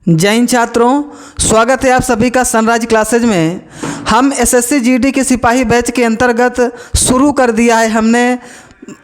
जय हिंद छात्रों, स्वागत है आप सभी का सनराइज क्लासेज में। हम एसएससी जीडी के सिपाही बैच के अंतर्गत शुरू कर दिया है हमने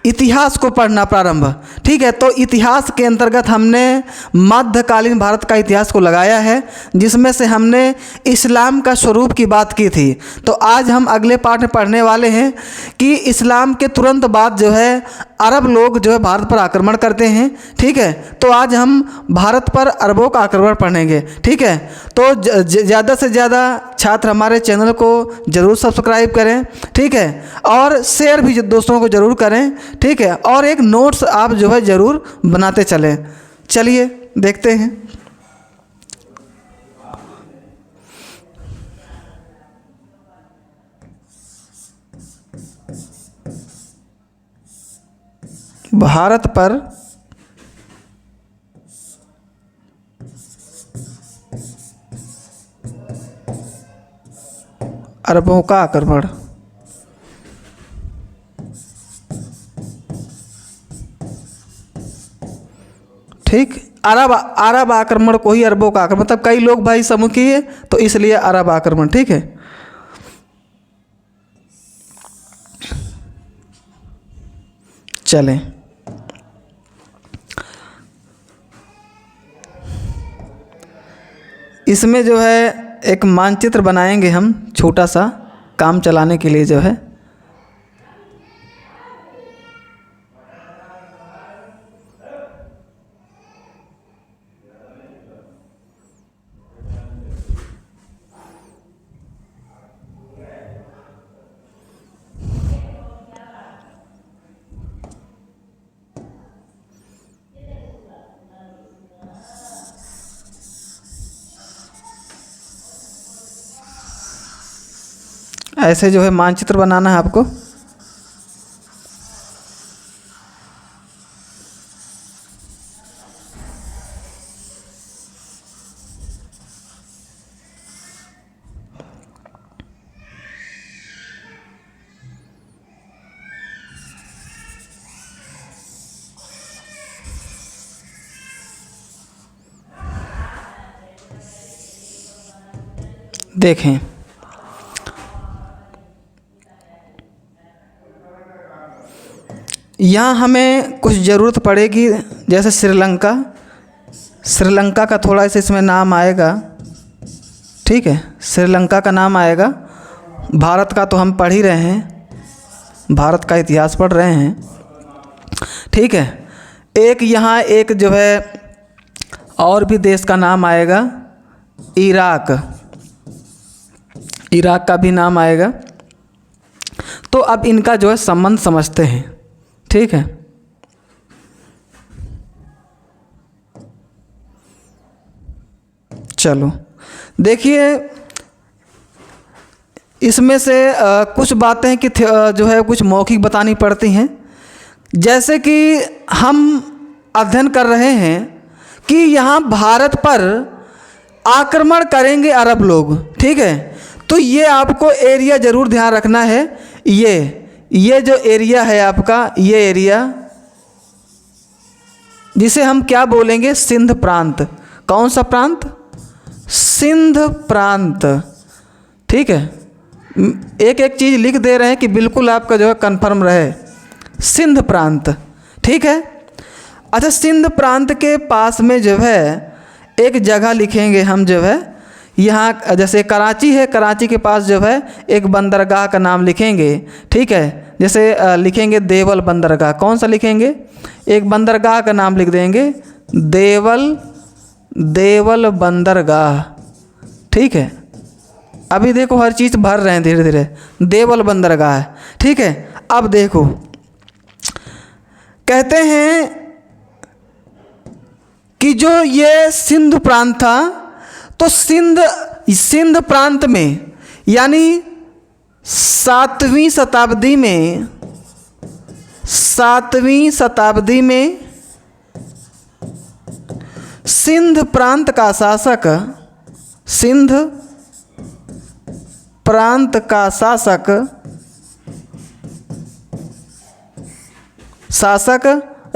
इतिहास को पढ़ना प्रारंभ। ठीक है, तो इतिहास के अंतर्गत हमने मध्यकालीन भारत का इतिहास को लगाया है, जिसमें से हमने इस्लाम का स्वरूप की बात की थी। तो आज हम अगले पाठ में पढ़ने वाले हैं कि इस्लाम के तुरंत बाद जो है अरब लोग जो है भारत पर आक्रमण करते हैं। ठीक है, तो आज हम भारत पर अरबों का आक्रमण पढ़ेंगे। ठीक है, तो ज़्यादा से ज़्यादा छात्र हमारे चैनल को ज़रूर सब्सक्राइब करें। ठीक है, और शेयर भी दोस्तों को ज़रूर करें। ठीक है, और एक नोट्स आप जो है ज़रूर बनाते चलें। चलिए देखते हैं। भारत पर अरबों का आक्रमण। ठीक, अरब आक्रमण को ही अरबों का आक्रमण, मतलब कई लोग भाई सम्मुखी है तो इसलिए अरब आक्रमण। ठीक है, चलें। इसमें जो है एक मानचित्र बनाएंगे हम, छोटा सा काम चलाने के लिए जो है। ऐसे जो है मानचित्र बनाना है आपको। देखें, यहाँ हमें कुछ ज़रूरत पड़ेगी, जैसे श्रीलंका का थोड़ा सा इसमें नाम आएगा। ठीक है, श्रीलंका का नाम आएगा। भारत का तो हम पढ़ ही रहे हैं, भारत का इतिहास पढ़ रहे हैं। ठीक है, एक यहाँ एक जो है और भी देश का नाम आएगा, इराक का भी नाम आएगा। तो अब इनका जो है संबंध समझते हैं। ठीक है, चलो देखिए, इसमें से कुछ बातें कि जो है कुछ मौखिक बतानी पड़ती हैं। जैसे कि हम अध्ययन कर रहे हैं कि यहाँ भारत पर आक्रमण करेंगे अरब लोग। ठीक है, तो ये आपको एरिया ज़रूर ध्यान रखना है। ये जो एरिया है आपका, ये एरिया जिसे हम क्या बोलेंगे, सिंध प्रांत। कौन सा प्रांत? सिंध प्रांत। ठीक है, एक एक चीज़ लिख दे रहे हैं कि बिल्कुल आपका जो है कंफर्म रहे। सिंध प्रांत। ठीक है, अच्छा, सिंध प्रांत के पास में जो है एक जगह लिखेंगे हम, जो है यहाँ जैसे कराची है, कराची के पास जो है एक बंदरगाह का नाम लिखेंगे। ठीक है, जैसे लिखेंगे देवल बंदरगाह। कौन सा लिखेंगे? एक बंदरगाह का नाम लिख देंगे, देवल बंदरगाह। ठीक है, अभी देखो हर चीज़ भर रहे हैं धीरे धीरे। देवल बंदरगाह। ठीक है, अब देखो कहते हैं कि जो ये सिंध प्रांत था, तो सिंध प्रांत में यानी 7वीं शताब्दी में सिंध प्रांत का शासक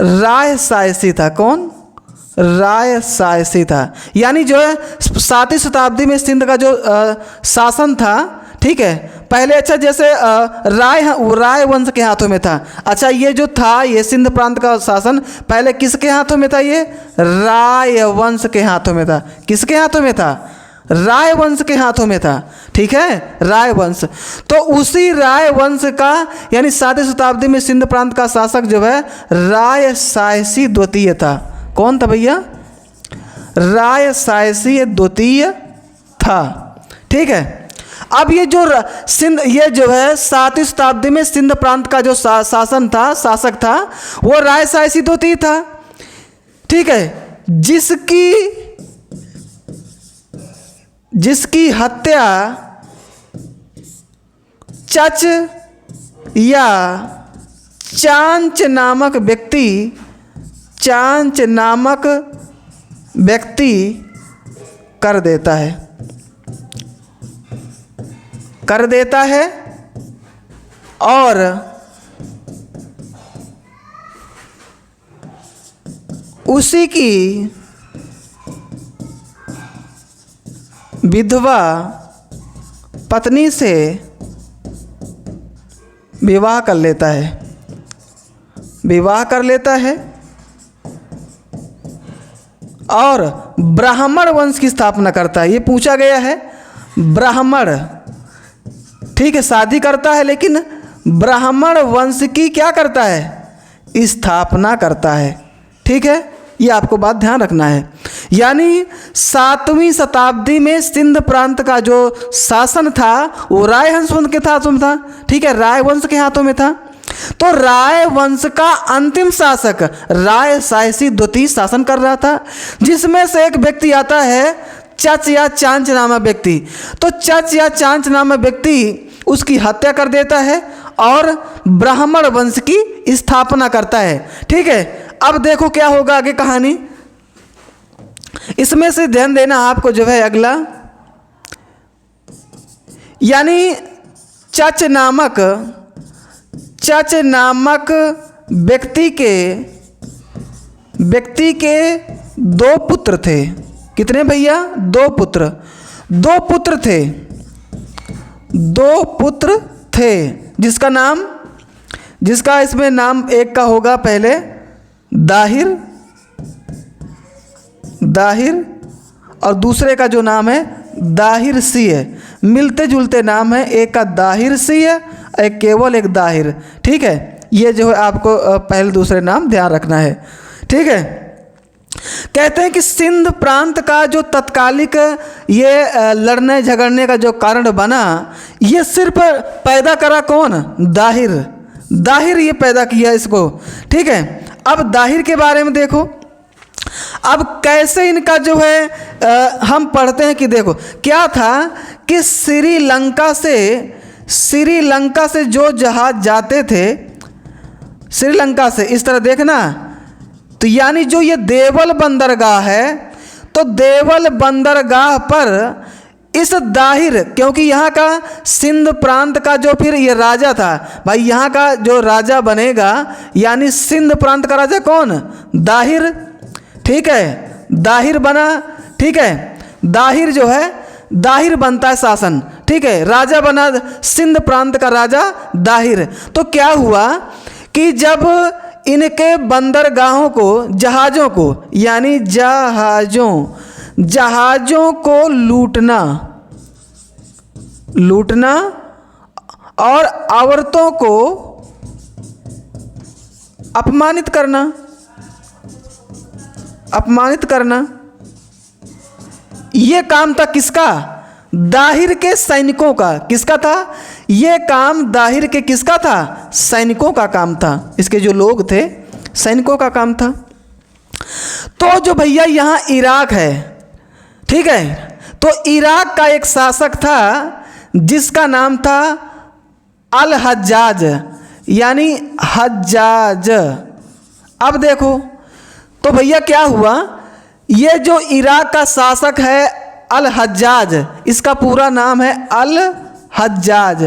राय सायसी था। कौन? राय सायसी था। यानी जो है 7वीं शताब्दी में सिंध का जो शासन था, ठीक है, पहले अच्छा जैसे राय वंश के हाथों में था। अच्छा ये जो था ये सिंध प्रांत का शासन पहले किसके हाथों में था? ये राय वंश के हाथों में था। किसके हाथों में था? राय वंश के हाथों में था। ठीक है, राय वंश। तो उसी राय वंश का यानी 7वीं शताब्दी में सिंध प्रांत का शासक जो है राय सायसी द्वितीय था। कौन था भैया? राय सायसी द्वितीय था। ठीक है, अब ये जो सिंध, ये जो है 7वीं शताब्दी में सिंध प्रांत का जो शासन था, शासक था, वो राय सायसी द्वितीय था। ठीक है, जिसकी हत्या चच या चांच नामक व्यक्ति कर देता है और उसी की विधवा पत्नी से विवाह कर लेता है और ब्राह्मण वंश की स्थापना करता है। ये पूछा गया है, ब्राह्मण, ठीक है, शादी करता है लेकिन ब्राह्मण वंश की क्या करता है? स्थापना करता है। ठीक है, ये आपको बात ध्यान रखना है। यानी 7वीं शताब्दी में सिंध प्रांत का जो शासन था वो राय वंश के हाथों में था। ठीक है, राय वंश के हाथों में था। तो राय वंश का अंतिम शासक राय सायसी द्वितीय शासन कर रहा था, जिसमें से एक व्यक्ति आता है चच या चांच नामक व्यक्ति। तो चच या चांच नामक व्यक्ति उसकी हत्या कर देता है और ब्राह्मण वंश की स्थापना करता है। ठीक है, अब देखो क्या होगा आगे कहानी। इसमें से ध्यान देना आपको जो है अगला, यानी चच नामक व्यक्ति के 2 पुत्र थे। कितने भैया? 2 पुत्र थे। जिसका इसमें नाम एक का होगा पहले दाहिर और दूसरे का जो नाम है दाहिर सी है। मिलते जुलते नाम है, एक का दाहिर सी है, एक केवल एक दाहिर। ठीक है, ये जो है आपको पहले दूसरे नाम ध्यान रखना है। ठीक है, कहते हैं कि सिंध प्रांत का जो तत्कालिक ये लड़ने झगड़ने का जो कारण बना, ये सिर्फ पैदा करा कौन? दाहिर ये पैदा किया इसको। ठीक है, अब दाहिर के बारे में देखो। अब कैसे इनका जो है हम पढ़ते हैं कि देखो क्या था कि श्रीलंका से जो जहाज जाते थे, श्रीलंका से इस तरह देखना, तो यानी जो ये देवल बंदरगाह है, तो देवल बंदरगाह पर इस दाहिर, क्योंकि यहाँ का सिंध प्रांत का जो फिर ये राजा था भाई, यहाँ का जो राजा बनेगा यानी सिंध प्रांत का राजा कौन? दाहिर। ठीक है, दाहिर बना। ठीक है, दाहिर जो है दाहिर बनता है शासन। ठीक है, राजा बना सिंध प्रांत का राजा दाहिर। तो क्या हुआ कि जब इनके बंदरगाहों को, जहाज़ों को, यानी जहाज़ों को लूटना और औरतों को अपमानित करना, ये काम था किसका? दाहिर के सैनिकों का। किसका था ये काम? दाहिर के किसका था? सैनिकों का काम था। इसके जो लोग थे सैनिकों का काम था। तो जो भैया यहाँ इराक है, ठीक है, तो इराक का एक शासक था जिसका नाम था अल हज्जाज, यानी हज्जाज। अब देखो तो भैया क्या हुआ, ये जो इराक का शासक है अल हज्जाज, इसका पूरा नाम है अल हज्जाज।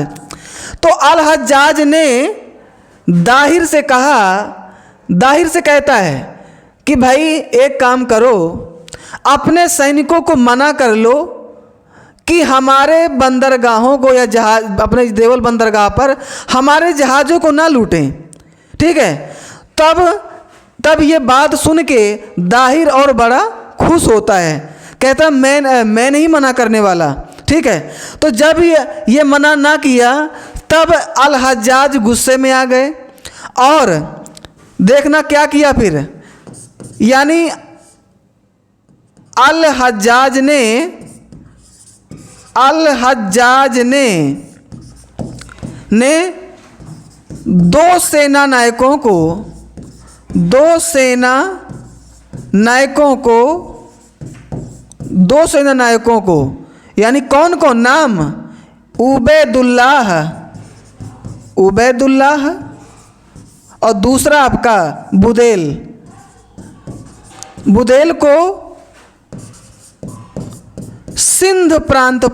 तो अल हज्जाज ने दाहिर से कहता है कि भाई एक काम करो, अपने सैनिकों को मना कर लो कि हमारे बंदरगाहों को या जहाज अपने देवल बंदरगाह पर हमारे जहाज़ों को ना लूटें। ठीक है। तब ये बात सुन के दाहिर और बड़ा खुश होता है, कहता मैं नहीं मना करने वाला। ठीक है। तो जब ये मना ना किया तब अल हज्जाज गुस्से में आ गए और देखना क्या किया फिर, यानी अल हज्जाज ने दो सेना नायकों को यानी कौन कौन नाम, उबैदुल्लाह और दूसरा आपका बुदेल को सिंध प्रांत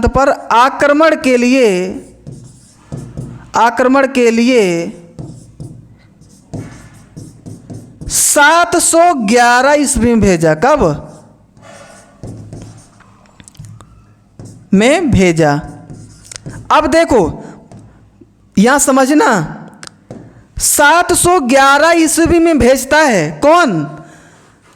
पर आक्रमण के लिए 711 ईस्वी में भेजा। कब में भेजा? अब देखो यहां समझना, 711 ईस्वी में भेजता है कौन?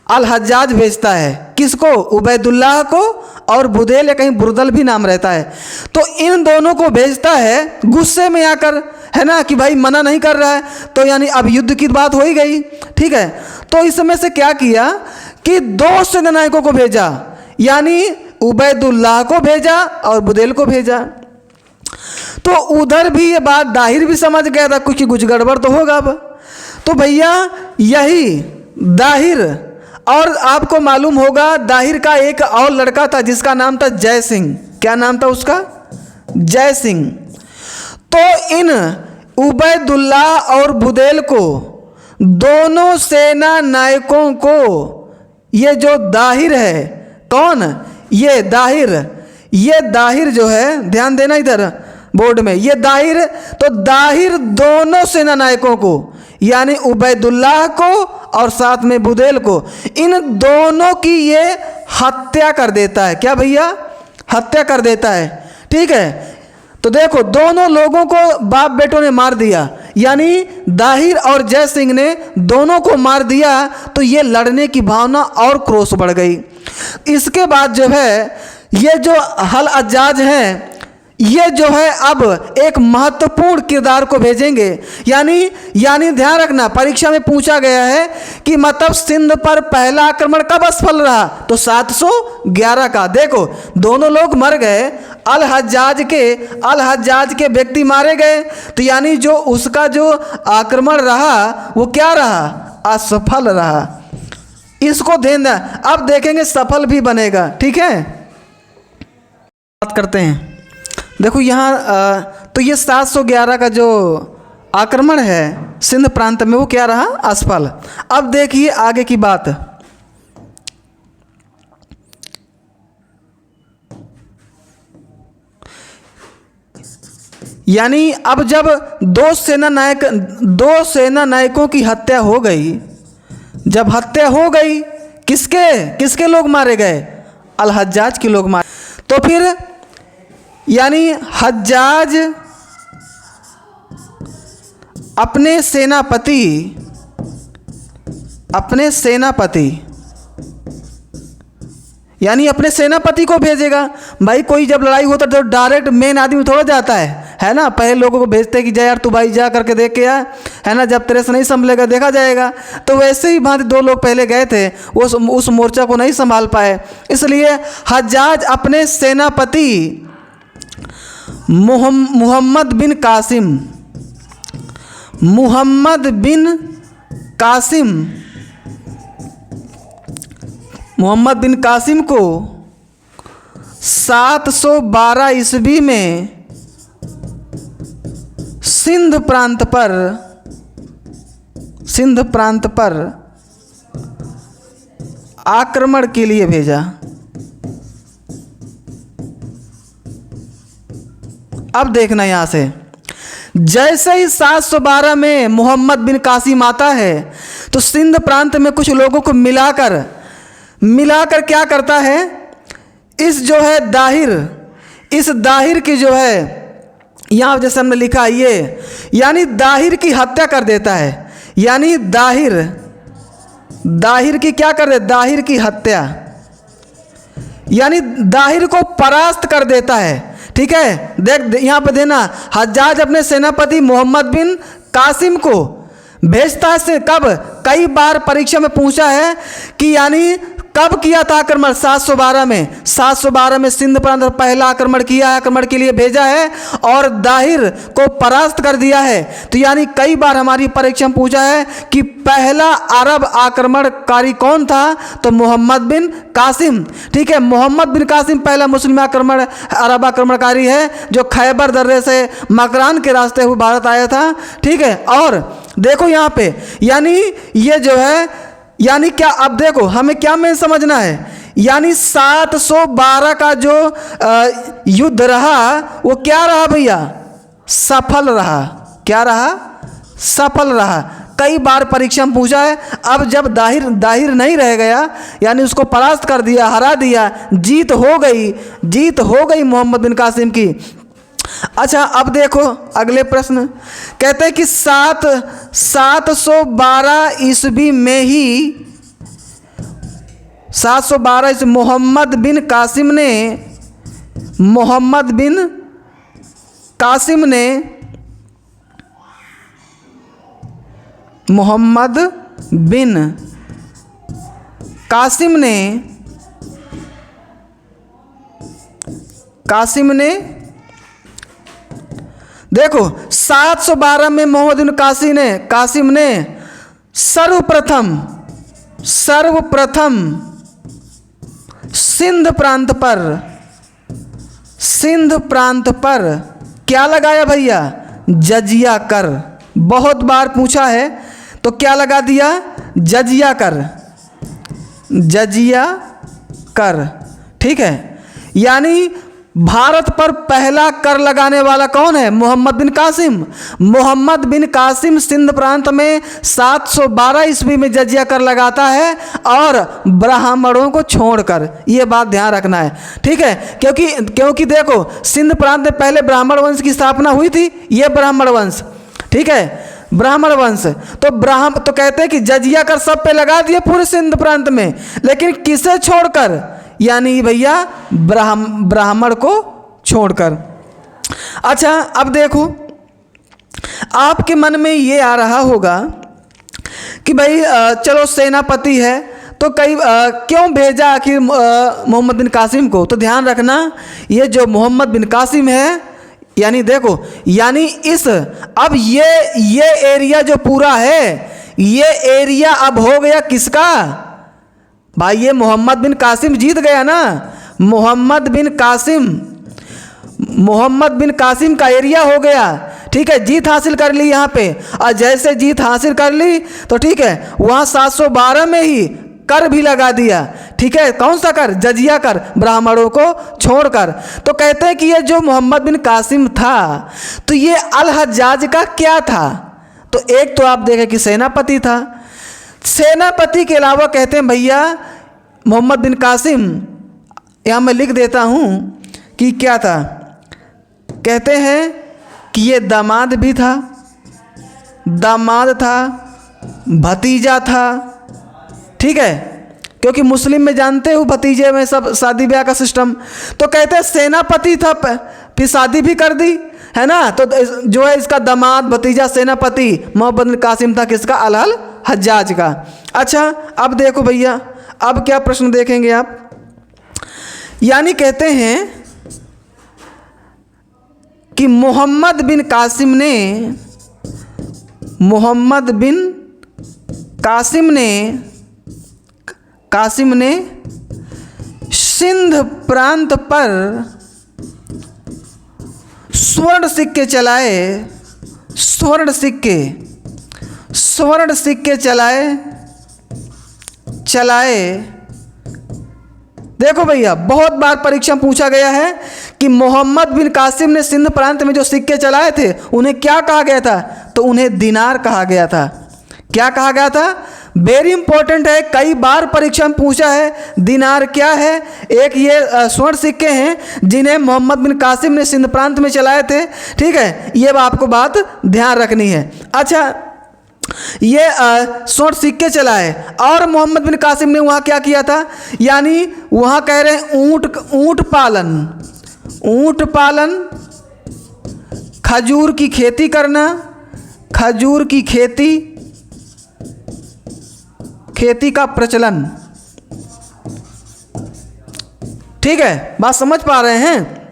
अल हज्जाज भेजता है। किसको? उबैदुल्लाह को, और बुदेल या कहीं बुरदल भी नाम रहता है। तो इन दोनों को भेजता है गुस्से में आकर, है ना, कि भाई मना नहीं कर रहा है, तो यानी अब युद्ध की बात हो ही गई। ठीक है। तो इस समय से क्या किया कि दो सेनानायकों को भेजा, यानी उबैदुल्लाह को भेजा और बुदेल को भेजा। तो उधर भी ये बात दाहिर भी समझ गया था कुछ गड़बड़ तो होगा अब। तो भैया यही दाहिर, और आपको मालूम होगा दाहिर का एक और लड़का था जिसका नाम था जय सिंह। क्या नाम था उसका? जय सिंह। तो इन उबैदुल्लाह और बुदेल को, दोनों सेना नायकों को, ये जो दाहिर है, कौन? ये दाहिर जो है, ध्यान देना इधर बोर्ड में, ये दाहिर दोनों सेना नायकों को, यानी उबैदुल्लाह को और साथ में बुदेल को, इन दोनों की ये हत्या कर देता है। क्या भैया? हत्या कर देता है। ठीक है। तो देखो दोनों लोगों को बाप बेटों ने मार दिया, यानी दाहिर और जय सिंह ने दोनों को मार दिया। तो ये लड़ने की भावना और क्रोश बढ़ गई। इसके बाद जो है ये जो अल हज्जाज हैं, ये जो है अब एक महत्वपूर्ण किरदार को भेजेंगे। यानी ध्यान रखना, परीक्षा में पूछा गया है कि मतलब सिंध पर पहला आक्रमण कब असफल रहा? तो 711 का। देखो दोनों लोग मर गए, अल हज्जाज के व्यक्ति मारे गए, तो यानी जो उसका जो आक्रमण रहा वो क्या रहा? असफल रहा। इसको ध्यान दें। अब देखेंगे सफल भी बनेगा। ठीक है। बात करते हैं। देखो यहाँ तो ये 711 का जो आक्रमण है सिंध प्रांत में वो क्या रहा? असफल। अब देखिए आगे की बात। यानी अब जब दो सेना नायकों की हत्या हो गई, जब हत्या हो गई, किसके लोग मारे गए? अल हज्जाज के लोग मारे। तो फिर यानी हज्जाज अपने सेनापति को भेजेगा। भाई कोई जब लड़ाई होता तो डायरेक्ट मेन आदमी थोड़ा जाता है ना। पहले लोगों को भेजते हैं कि जा यार तू भाई जा करके देख के आ, है ना, जब तेरे से नहीं संभलेगा देखा जाएगा। तो वैसे ही भांति दो लोग पहले गए थे, उस मोर्चा को नहीं संभाल पाए, इसलिए हज्जाज अपने सेनापति मुहम्मद बिन कासिम को 712 ईस्वी में सिंध प्रांत पर आक्रमण के लिए भेजा। अब देखना यहाँ से, जैसे ही 712 में मोहम्मद बिन कासिम आता है तो सिंध प्रांत में कुछ लोगों को मिलाकर क्या करता है, इस जो है इस दाहिर की जो है, यहाँ जैसे हमने लिखा ये, यानी दाहिर की हत्या कर देता है। यानी दाहिर की क्या कर दे, दाहिर की हत्या, यानी दाहिर को परास्त कर देता है। ठीक है, देख यहाँ पे देना, हज्जाज अपने सेनापति मोहम्मद बिन कासिम को भेजता है से कब, कई बार परीक्षा में पूछा है कि यानी कब किया था आक्रमण, 712 में सिंध प्रांत पर पहला आक्रमण किया है, आक्रमण के लिए भेजा है और दाहिर को परास्त कर दिया है। तो यानी कई बार हमारी परीक्षा में पूछा है कि पहला अरब आक्रमणकारी कौन था, तो मोहम्मद बिन कासिम। ठीक है, मोहम्मद बिन कासिम पहला मुस्लिम अरब आक्रमणकारी है जो खैबर दर्रे से मकरान के रास्ते हुए भारत आया था। ठीक है, और देखो यहाँ पे, यानी ये जो है, यानी क्या, अब देखो हमें क्या में समझना है, यानी 712 का जो युद्ध रहा वो क्या रहा भैया, सफल रहा। क्या रहा, सफल रहा। कई बार परीक्षा में पूछा है। अब जब दाहिर नहीं रह गया, यानी उसको परास्त कर दिया, हरा दिया, जीत हो गई मोहम्मद बिन कासिम की। अच्छा, अब देखो अगले प्रश्न, कहते हैं कि 712 ईस्वी में ही 712 ईस्वी मोहम्मद बिन कासिम ने देखो 712 में मोहम्मद बिन कासिम ने सर्वप्रथम सिंध प्रांत पर क्या लगाया भैया, जजिया कर। बहुत बार पूछा है तो क्या लगा दिया, जजिया कर। ठीक है, यानी भारत पर पहला कर लगाने वाला कौन है, मोहम्मद बिन कासिम सिंध प्रांत में 712 ईस्वी में जजिया कर लगाता है और ब्राह्मणों को छोड़कर। ये बात ध्यान रखना है। ठीक है, क्योंकि देखो सिंध प्रांत में पहले ब्राह्मण वंश की स्थापना हुई थी, ये ब्राह्मण वंश। ठीक है, ब्राह्मण वंश तो कहते हैं कि जजिया कर सब पे लगा दिए पूरे सिंध प्रांत में, लेकिन किसे छोड़कर, यानी भैया ब्राह्मण को छोड़कर। अच्छा, अब देखो आपके मन में ये आ रहा होगा कि भाई चलो सेनापति है तो क्यों भेजा आखिर मोहम्मद बिन कासिम को। तो ध्यान रखना, ये जो मोहम्मद बिन कासिम है, यानी देखो, यानी अब ये एरिया जो पूरा है, ये एरिया अब हो गया किसका भाई, ये मोहम्मद बिन कासिम जीत गया ना। मोहम्मद बिन कासिम का एरिया हो गया। ठीक है, जीत हासिल कर ली यहाँ पे, और जैसे जीत हासिल कर ली तो ठीक है, वहाँ 712 में ही कर भी लगा दिया। ठीक है, कौन सा कर, जजिया कर, ब्राह्मणों को छोड़कर। तो कहते हैं कि ये जो मोहम्मद बिन कासिम था, तो ये अल हज्जाज का क्या था, तो एक तो आप देखें कि सेनापति था। सेनापति के अलावा कहते हैं भैया मोहम्मद बिन कासिम, यहाँ मैं लिख देता हूँ कि क्या था, कहते हैं कि ये दामाद भी था, भतीजा था। ठीक है, क्योंकि मुस्लिम में जानते हो भतीजे में सब शादी ब्याह का सिस्टम। तो कहते हैं सेनापति था, फिर शादी भी कर दी, है ना। तो जो है इसका दामाद भतीजा सेनापति मोहम्मद बिन कासिम था, किसका, अल हज्जाज का। अच्छा, अब देखो भैया, अब क्या प्रश्न देखेंगे आप, यानी कहते हैं कि मोहम्मद बिन कासिम ने सिंध प्रांत पर स्वर्ण सिक्के चलाए। देखो भैया, बहुत बार परीक्षा में पूछा गया है कि मोहम्मद बिन कासिम ने सिंध प्रांत में जो सिक्के चलाए थे उन्हें क्या कहा गया था? तो उन्हें दिनार कहा गया था। क्या कहा गया था? वेरी इंपॉर्टेंट है, कई बार परीक्षा में पूछा है। दिनार क्या है? एक ये स्वर्ण सिक्के हैं जिन्हें मोहम्मद बिन कासिम ने सिंध प्रांत में चलाए थे। ठीक है, ये आपको बात ध्यान रखनी है। अच्छा, ये स्वर्ण सिक्के चलाए और मोहम्मद बिन कासिम ने वहाँ क्या किया था? यानी वहाँ कह रहे हैं ऊँट पालन, खजूर की खेती करना, खजूर की खेती का प्रचलन। ठीक है, बात समझ पा रहे हैं?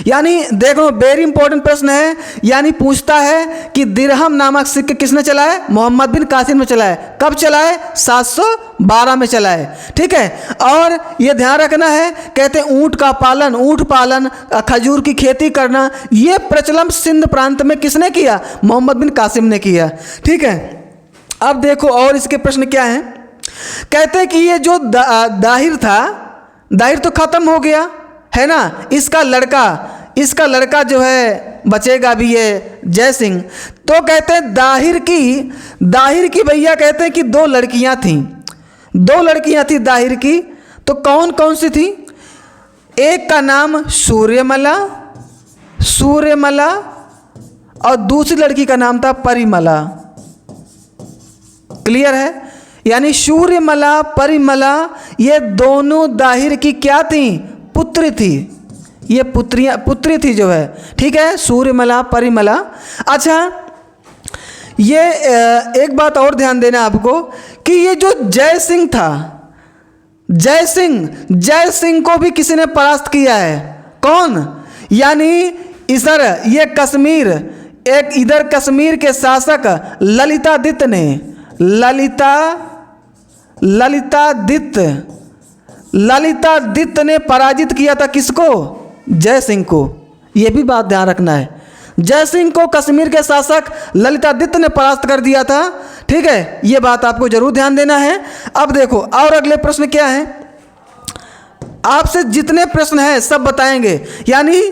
यानी देखो, वेरी इंपॉर्टेंट प्रश्न है। यानी पूछता है कि दिरहम नामक सिक्के किसने चलाए? मोहम्मद बिन कासिम ने चलाए। कब चलाए? 712 में चलाए। ठीक है, और ये ध्यान रखना है, कहते हैं ऊँट पालन, खजूर की खेती करना, ये प्रचलन सिंध प्रांत में किसने किया? मोहम्मद बिन कासिम ने किया। ठीक है, अब देखो और इसके प्रश्न क्या हैं। कहते हैं कि ये जो दाहिर था, दाहिर तो खत्म हो गया है ना, इसका लड़का जो है बचेगा भी, ये जय सिंह। तो कहते हैं दाहिर की भैया कहते हैं कि दो लड़कियां थी दाहिर की। तो कौन कौन सी थी? एक का नाम सूर्यमला और दूसरी लड़की का नाम था परिमला। क्लियर है? यानी सूर्यमला, परिमला, ये दोनों दाहिर की क्या थी? पुत्री थी। ये पुत्री थी जो है। ठीक है, सूर्यमला, परिमला। अच्छा, ये एक बात और ध्यान देना आपको कि ये जो जय सिंह था, जय सिंह को भी किसी ने परास्त किया है। कौन? यानी इधर ये कश्मीर, एक इधर कश्मीर के शासक ललितादित्य ने पराजित किया था किसको? जय सिंह को। यह भी बात ध्यान रखना है, जय सिंह को कश्मीर के शासक ललितादित्य ने परास्त कर दिया था। ठीक है, यह बात आपको जरूर ध्यान देना है। अब देखो और अगले प्रश्न क्या है, आपसे जितने प्रश्न हैं सब बताएंगे। यानी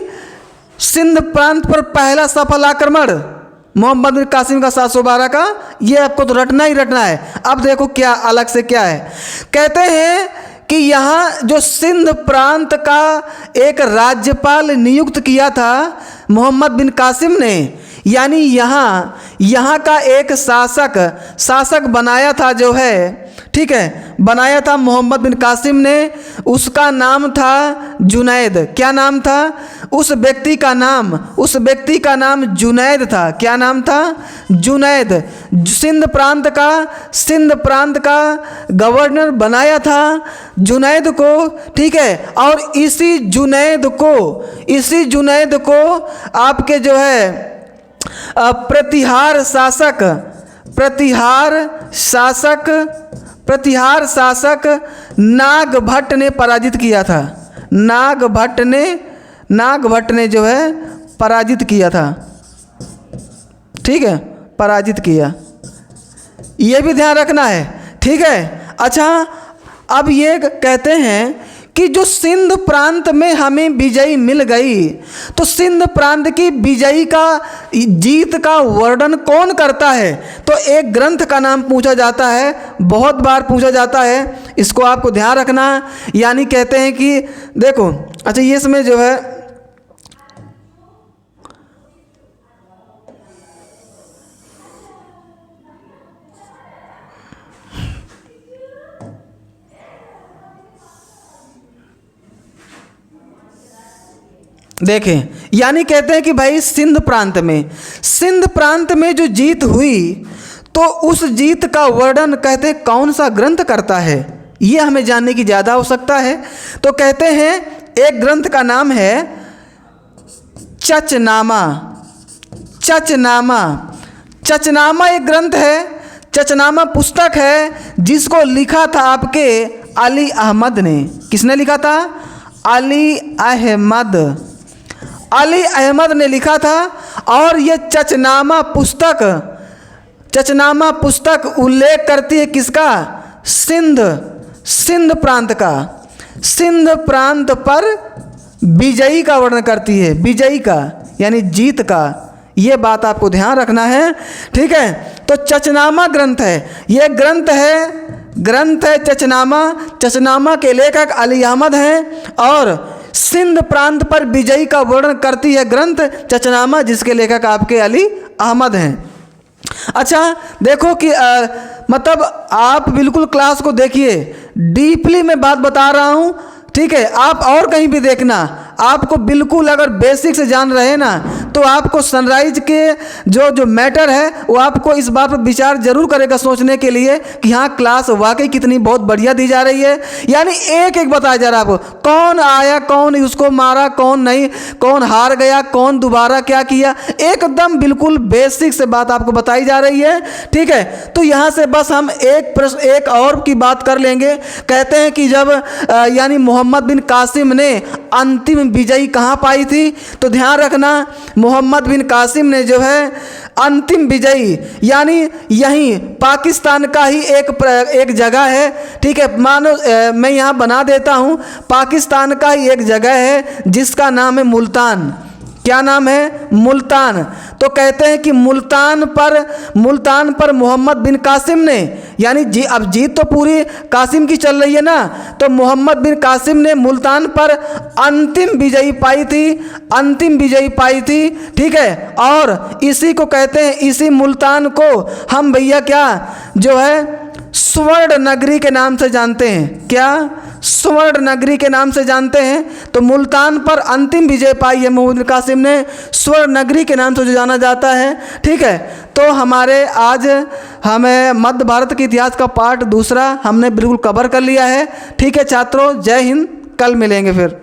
सिंध प्रांत पर पहला सफल आक्रमण मोहम्मद बिन कासिम का 712 का, ये आपको तो रटना ही रटना है। अब देखो क्या अलग से क्या है। कहते हैं कि यहाँ जो सिंध प्रांत का एक राज्यपाल नियुक्त किया था मोहम्मद बिन कासिम ने, यानी यहाँ का एक शासक बनाया था जो है, ठीक है, बनाया था मोहम्मद बिन कासिम ने। उसका नाम था जुनैद। क्या नाम था? उस व्यक्ति का नाम जुनैद था। क्या नाम था? जुनैद। सिंध प्रांत का गवर्नर बनाया था जुनैद को। ठीक है, और इसी जुनैद को आपके जो है प्रतिहार शासक नागभट्ट ने पराजित किया था। नागभट्ट ने जो है पराजित किया था। ठीक है, पराजित किया, ये भी ध्यान रखना है। ठीक है, अच्छा, अब ये कहते हैं कि जो सिंध प्रांत में हमें विजयी मिल गई, तो सिंध प्रांत की विजयी का जीत का वर्णन कौन करता है? तो एक ग्रंथ का नाम पूछा जाता है, बहुत बार पूछा जाता है, इसको आपको ध्यान रखना। यानी कहते हैं कि देखो, अच्छा, ये इसमें जो है देखें, यानी कहते हैं कि भाई सिंध प्रांत में जो जीत हुई, तो उस जीत का वर्णन कहते हैं कौन सा ग्रंथ करता है, ये हमें जानने की ज़्यादा आवश्यकता है। तो कहते हैं एक ग्रंथ का नाम है चचनामा एक ग्रंथ है, चचनामा पुस्तक है, जिसको लिखा था आपके अली अहमद ने। किसने लिखा था? अली अहमद ने लिखा था। और ये चचनामा पुस्तक उल्लेख करती है किसका? सिंध प्रांत का। सिंध प्रांत पर विजयी का वर्णन करती है, विजयी का यानी जीत का। ये बात आपको ध्यान रखना है, ठीक है। तो चचनामा ग्रंथ है, ये ग्रंथ है चचनामा। चचनामा के लेखक अली अहमद हैं और सिंध प्रांत पर विजयी का वर्णन करती है ग्रंथ चचनामा, जिसके लेखक आपके अली अहमद हैं। अच्छा देखो कि मतलब आप बिल्कुल क्लास को देखिए, डीपली मैं बात बता रहा हूँ, ठीक है। आप और कहीं भी देखना, आपको बिल्कुल अगर बेसिक से जान रहे ना, तो आपको सनराइज के जो मैटर है वो आपको इस बात पर विचार जरूर करेगा सोचने के लिए कि हाँ क्लास वाकई कितनी बहुत बढ़िया दी जा रही है। यानी एक एक बताया जा रहा है आपको, कौन आया, कौन उसको मारा, कौन नहीं, कौन हार गया, कौन दोबारा क्या किया, एकदम बिल्कुल बेसिक से बात आपको बताई जा रही है, ठीक है। तो यहाँ से बस हम एक प्रश्न एक और की बात कर लेंगे। कहते हैं कि जब यानी मोहम्मद बिन कासिम ने अंतिम विजयी कहाँ पाई थी, तो ध्यान रखना मोहम्मद बिन कासिम ने जो है अंतिम विजयी यानी यहीं पाकिस्तान का ही एक जगह है, ठीक है। मानो मैं यहाँ बना देता हूँ, पाकिस्तान का ही एक जगह है जिसका नाम है मुल्तान। क्या नाम है? मुल्तान। तो कहते हैं कि मुल्तान पर मोहम्मद बिन कासिम ने, यानी अब जीत तो पूरी कासिम की चल रही है ना, तो मोहम्मद बिन कासिम ने मुल्तान पर अंतिम विजयी पाई थी, ठीक है। और इसी को कहते हैं, इसी मुल्तान को हम भैया क्या जो है स्वर्ण नगरी के नाम से जानते हैं। क्या? स्वर्ण नगरी के नाम से जानते हैं। तो मुल्तान पर अंतिम विजय पाई है मोहम्मद बिन कासिम ने, स्वर्ण नगरी के नाम से जो जाना जाता है, ठीक है। तो हमें मध्य भारत के इतिहास का पार्ट दूसरा हमने बिल्कुल कवर कर लिया है, ठीक है छात्रों। जय हिंद, कल मिलेंगे फिर।